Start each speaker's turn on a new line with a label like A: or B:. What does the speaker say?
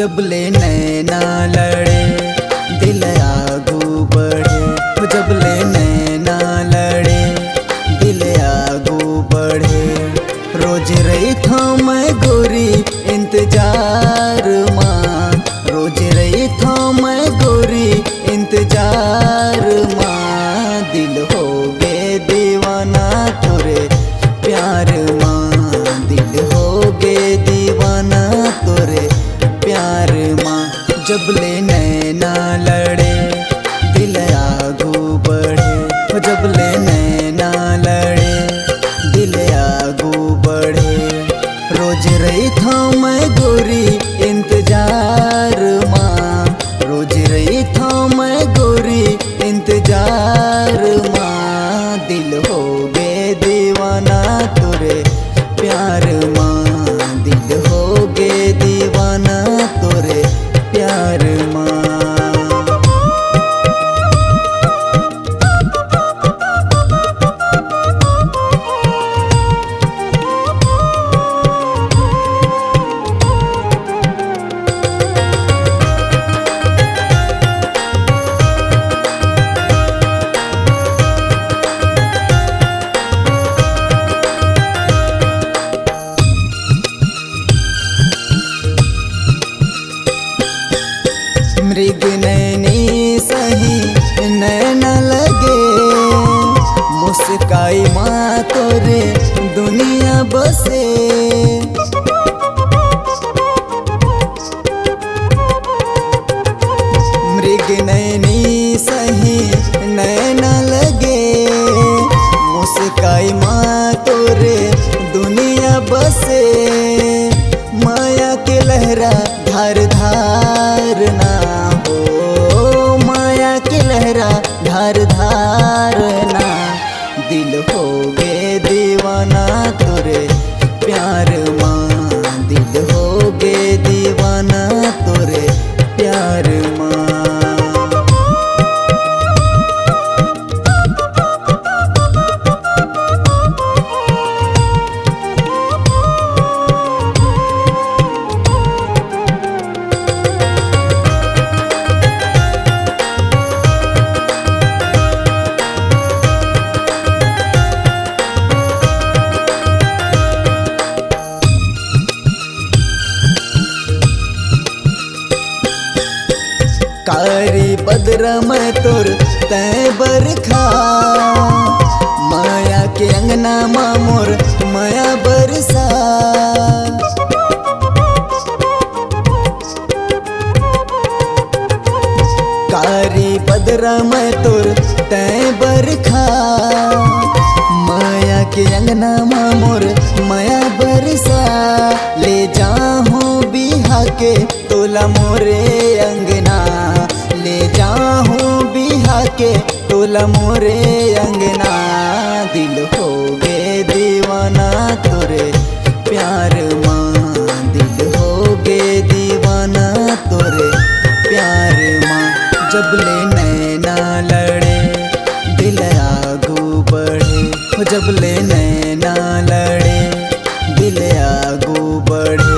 A: जब ले नैना लड़े दिल आगू बढ़े, जब ले नैना लड़े दिल आगू बढ़े। रोज रही था मैं गोरी इंतजार माँ, रोज रही था मैं गोरी इंतजार माँ। दिल हो गे दीवाना तोरे प्यार माँ, दिल हो गे दीवाना तोरे प्यार माँ। जब ले नैना लड़े दिल आगू बढ़े, जब ले नैना लड़े दिल आगू बढ़े। रोज रही था मैं गोरी इंतजार माँ, रोज रही था मैं गोरी इंतजार माँ। दिल हो गे दीवाना तोरे प्यार माँ, दिल हो गे दीवाना तोरे प्यार माँ। मृग नैनी सही नैन लगे, मुस्काई माँ तोरे दुनिया बसे। मृग नैनी सही नैन लगे, मुस्काई माँ तोरे दुनिया बसे। माया के लहरा धार धार ना हो, माया के लहरा धार धार ना। दिल हो गे दीवाना तोरे प्यार माँ, दिल हो गे दीवाना तोरे प्यार माँ। कारी बदरा मैं तोर तै बरखा, माया के अंगना माँ मोर माया बरसा। कारी बदरा मैं तोर तै बरखा, माया के अंगना माँ मोर माया बरसा। ले जाऊँ बिहा के तोला मोरे अंगना, ले जाऊँ बिहा के तोला मोरे अंगना। दिल हो गे दीवाना तोरे प्यार माँ, दिल हो गे दीवाना तोरे प्यार माँ। जब ले नैना लड़े दिल आगू बढ़े, जब ले नैना लड़े दिल आगू बढ़े।